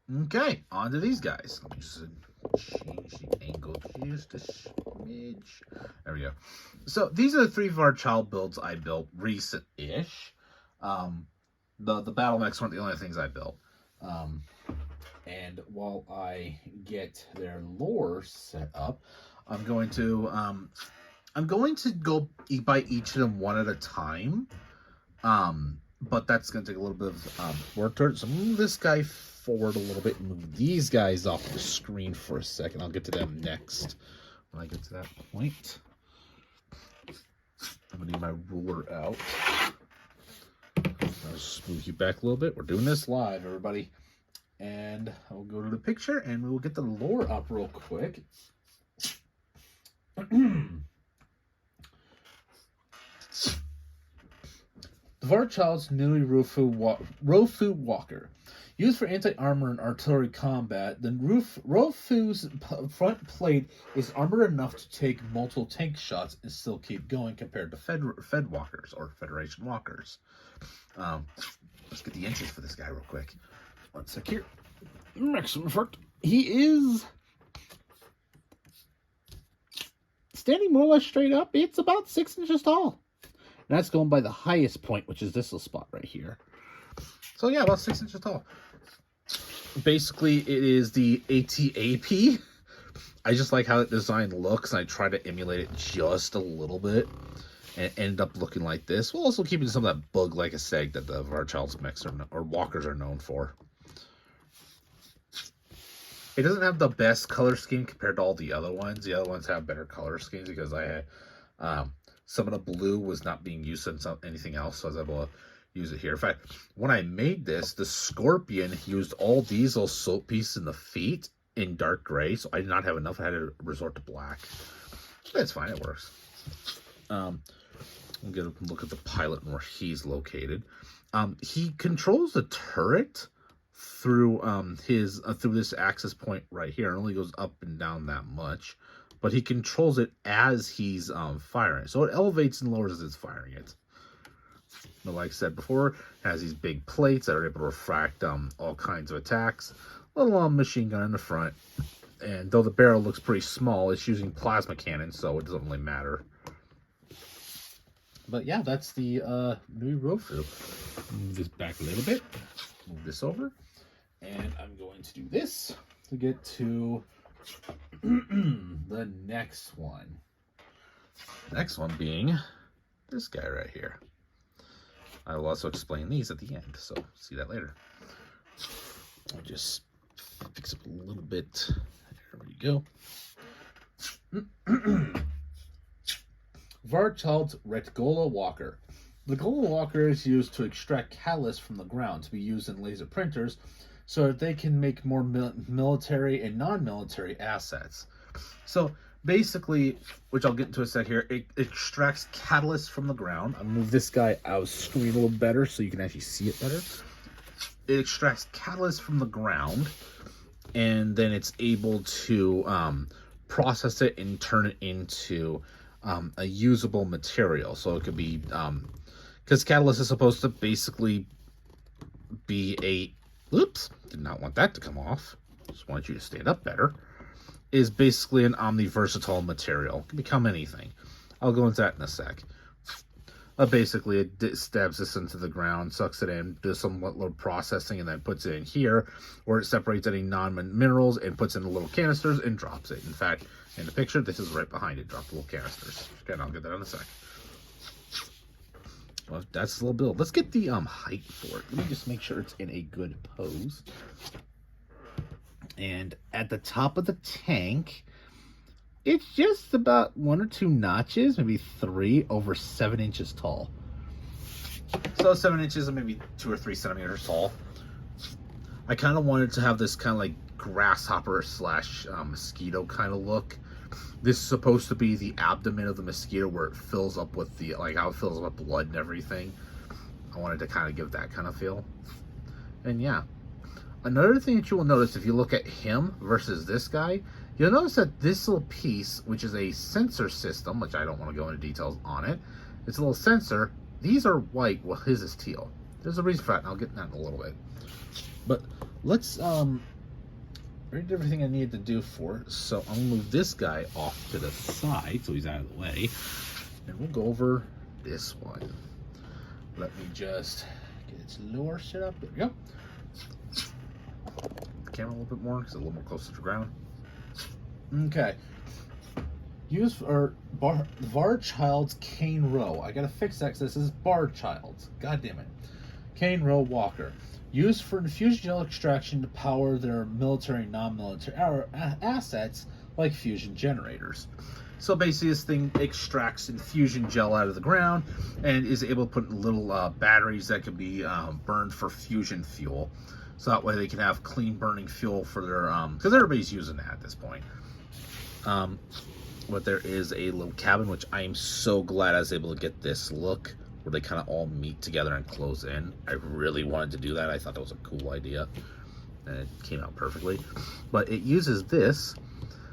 Okay, on to these guys. Let me just change the angle just a smidge. There we go. So these are the three of our child builds I built recent-ish. The Battle Mechs weren't the only things I built. Um, and while I get their lore set up, I'm going to go by each of them one at a time. But that's going to take a little bit of work to it. So move this guy forward a little bit and move these guys off the screen for a second. I'll get to them next when I get to that point. I'm going to need my ruler out. I'll just move you back a little bit. We're doing this live, everybody. And I'll go to the picture and we will get the lore up real quick. Varchild's newly Rofu Walker. Used for anti-armor and artillery combat, the Rofu's front plate is armored enough to take multiple tank shots and still keep going compared to Fed Walkers or Federation Walkers. Let's get the inches for this guy real quick. One sec here. Maximum effort. He is standing more or less straight up. It's about 6 inches tall. And that's going by the highest point, which is this little spot right here. So yeah, about 6 inches tall. Basically, it is the ATAP. I just like how that design looks, and I try to emulate it just a little bit. And it ended up looking like this. While also keeping some of that bug-like aesthetic that the Varchild's mechs or walkers are known for. It doesn't have the best color scheme compared to all the other ones. The other ones have better color schemes because I had... some of the blue was not being used in anything else, so I was able to use it here. In fact, when I made this, the Scorpion used all these little soap pieces in the feet in dark gray, so I did not have enough. I had to resort to black. That's fine, it works. We'll get a look at the pilot and where he's located. He controls the turret through through this access point right here. It only goes up and down that much. But he controls it as he's firing. So it elevates and lowers as it's firing it. But like I said before, it has these big plates that are able to refract all kinds of attacks. Little machine gun in the front. And though the barrel looks pretty small, it's using plasma cannon, so it doesn't really matter. But yeah, that's the new Rofu. Move this back a little bit. Move this over. And I'm going to do this to get to... the next one. Next one being this guy right here. I will also explain these at the end, so see that later. I'll just fix up a little bit. There we go. Varchild's Retgola Walker. The Gola Walker is used to extract catalyst from the ground to be used in laser printers so that they can make more military and non-military assets. So basically, which I'll get into a sec here, it extracts catalyst from the ground. I'll move this guy out of screen a little better so you can actually see it better. It extracts catalyst from the ground, and then it's able to process it and turn it into a usable material. So it could be, because catalyst is supposed to basically be a... Oops, did not want that to come off. Just wanted you to stand up better. Is basically an omni-versatile material. It can become anything. I'll go into that in a sec. Basically, it stabs this into the ground, sucks it in, does some little processing, and then puts it in here, where it separates any non-minerals and puts in the little canisters and drops it. In fact, in the picture, this is right behind it. Drop the little canisters. Okay, I'll get that in a sec. Well, that's a little build. Let's get the height for it. Let me just make sure it's in a good pose. And at the top of the tank, it's just about 1 or 2 notches, maybe 3, over 7 inches tall. So 7 inches and maybe 2 or 3 centimeters tall. I kind of wanted to have this kind of like grasshopper slash mosquito kind of look. This is supposed to be the abdomen of the mosquito where it fills up with the, like how it fills up with blood and everything. I wanted to kind of give that kind of feel. And yeah. Another thing that you will notice if you look at him versus this guy, you'll notice that this little piece, which is a sensor system, which I don't want to go into details on it, it's a little sensor. These are white, while his is teal. There's a reason for that, and I'll get into that in a little bit. But let's I did everything I needed to do for it, so I'm gonna move this guy off to the side so he's out of the way, and we'll go over this one. Let me just get its lure set up. There we go. The camera a little bit more because it's a little more close to the ground. Okay. Use for Varchild's Cane Row. I gotta fix that because this is Barchild's. God damn it. Cane Row Walker. Used for infusion gel extraction to power their military and non-military assets like fusion generators. So basically this thing extracts infusion gel out of the ground and is able to put little batteries that can be burned for fusion fuel. So that way they can have clean burning fuel for their, because everybody's using that at this point. But there is a little cabin, which I am so glad I was able to get this look where they kind of all meet together and close in. I really wanted to do that. I thought that was a cool idea, and it came out perfectly. But it uses this,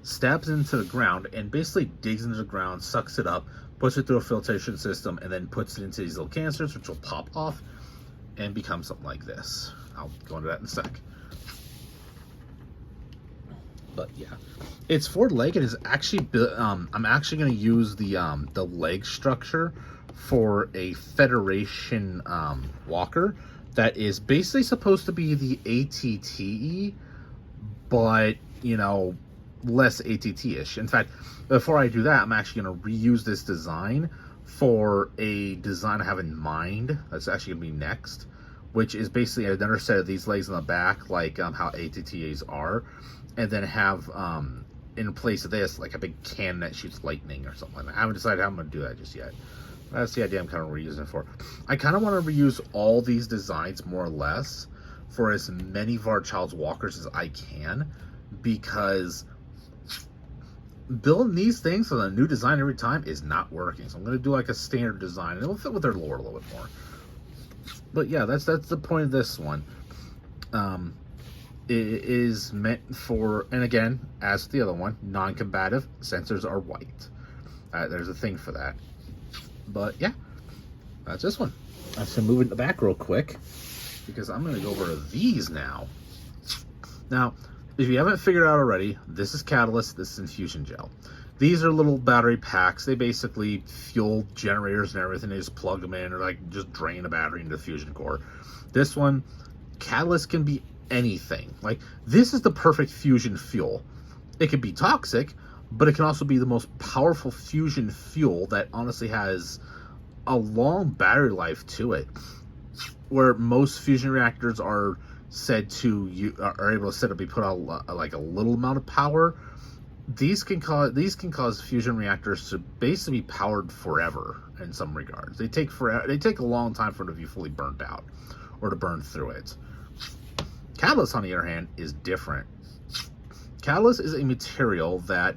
stabs into the ground, and basically digs into the ground, sucks it up, puts it through a filtration system, and then puts it into these little canisters, which will pop off and become something like this. I'll go into that in a sec. But yeah, it's 4-leg. It is actually I'm actually going to use the leg structure for a Federation walker that is basically supposed to be the ATTE, but you know, less ATT-ish. In fact, before I do that, I'm actually going to reuse this design for a design I have in mind that's actually going to be next, which is basically another set of these legs on the back, like how ATTAs are, and then have in place of this like a big cannon that shoots lightning or something. I haven't decided how I'm going to do that just yet. That's the idea I'm kind of reusing it for. I kind of want to reuse all these designs more or less for as many Varchild's walkers as I can, because building these things with a new design every time is not working. So I'm going to do like a standard design, and it'll fit with their lore a little bit more. But yeah, that's the point of this one. It is meant for, and again, as the other one, non-combative. Sensors are white. There's a thing for that. But yeah, that's this one. I have to move in the back real quick because I'm going to go over to these now. Now, if you haven't figured out already, this is catalyst, this is infusion gel. These are little battery packs. They basically fuel generators and everything. They just plug them in or like just drain a battery into the fusion core. This one, catalyst can be anything. Like, this is the perfect fusion fuel. It can be toxic, but it can also be the most powerful fusion fuel that honestly has a long battery life to it, where most fusion reactors are said to are able to set up, be put out like a little amount of power. These can cause fusion reactors to basically be powered forever in some regards. They take forever. They take a long time for it to be fully burnt out or to burn through it. Catalyst, on the other hand, is different. Catalyst is a material that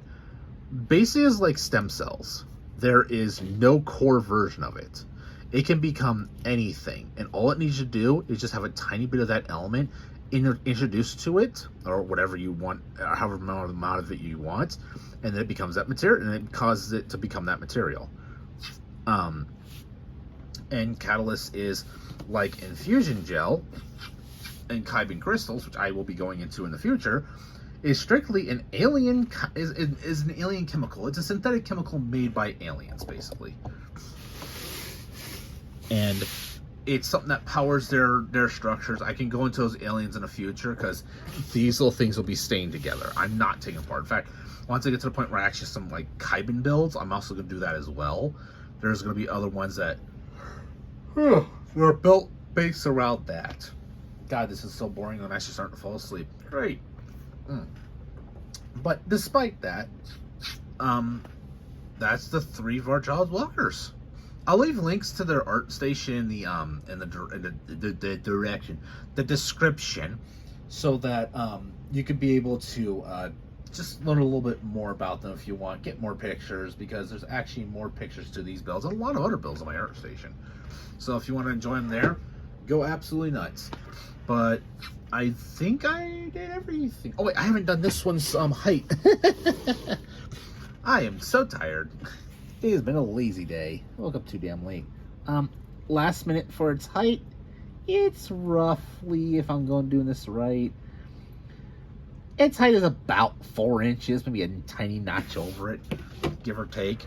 basically is like stem cells. There is no core version of it. It can become anything, and all it needs to do is just have a tiny bit of that element introduced to it, or whatever you want, or however amount of it you want, and then it becomes that material, and it causes it to become that material. And catalyst is like infusion gel and Kyber crystals, which I will be going into in the future, is strictly an alien is an alien chemical. It's a synthetic chemical made by aliens, basically, and it's something that powers their structures. I can go into those aliens in the future because these little things will be staying together. I'm not taking apart. In fact, once I get to the point where I actually some like Kyber builds, I'm also going to do that as well. There's going to be other ones that are built based around that. God, this is so boring. I'm actually starting to fall asleep. Great. But despite that, that's the 3 Varchild's walkers. I'll leave links to their art station in the description, so that you could be able to just learn a little bit more about them if you want. Get more pictures, because there's actually more pictures to these builds and a lot of other builds on my art station. So if you want to enjoy them there, go absolutely nuts. But I think I did everything. Oh wait, I haven't done this one's height. I am so tired. It has been a lazy day. I woke up too damn late. Last minute for its height, it's roughly, if I'm doing this right, Its height is about 4 inches, maybe a tiny notch over it, give or take.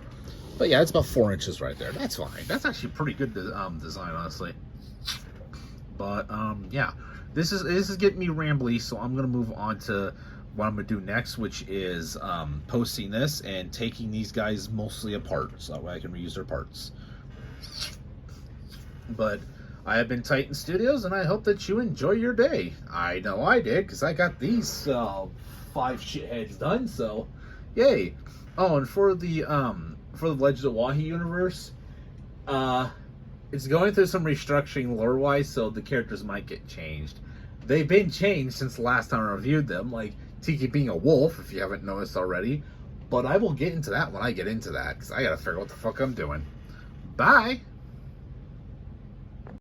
But yeah, it's about 4 inches right there. That's fine. That's actually pretty good design, honestly. But yeah, this is getting me rambly, so I'm gonna move on to what I'm gonna do next, which is posting this and taking these guys mostly apart, so that way I can reuse their parts. But I have been Titan Studios, and I hope that you enjoy your day. I know I did, because I got these 5 shitheads done, so yay. Oh, and for the Legend of Wahi universe, it's going through some restructuring lore-wise, so the characters might get changed. They've been changed since the last time I reviewed them, like Tiki being a wolf, if you haven't noticed already. But I will get into that when I get into that, because I gotta figure out what the fuck I'm doing. Bye!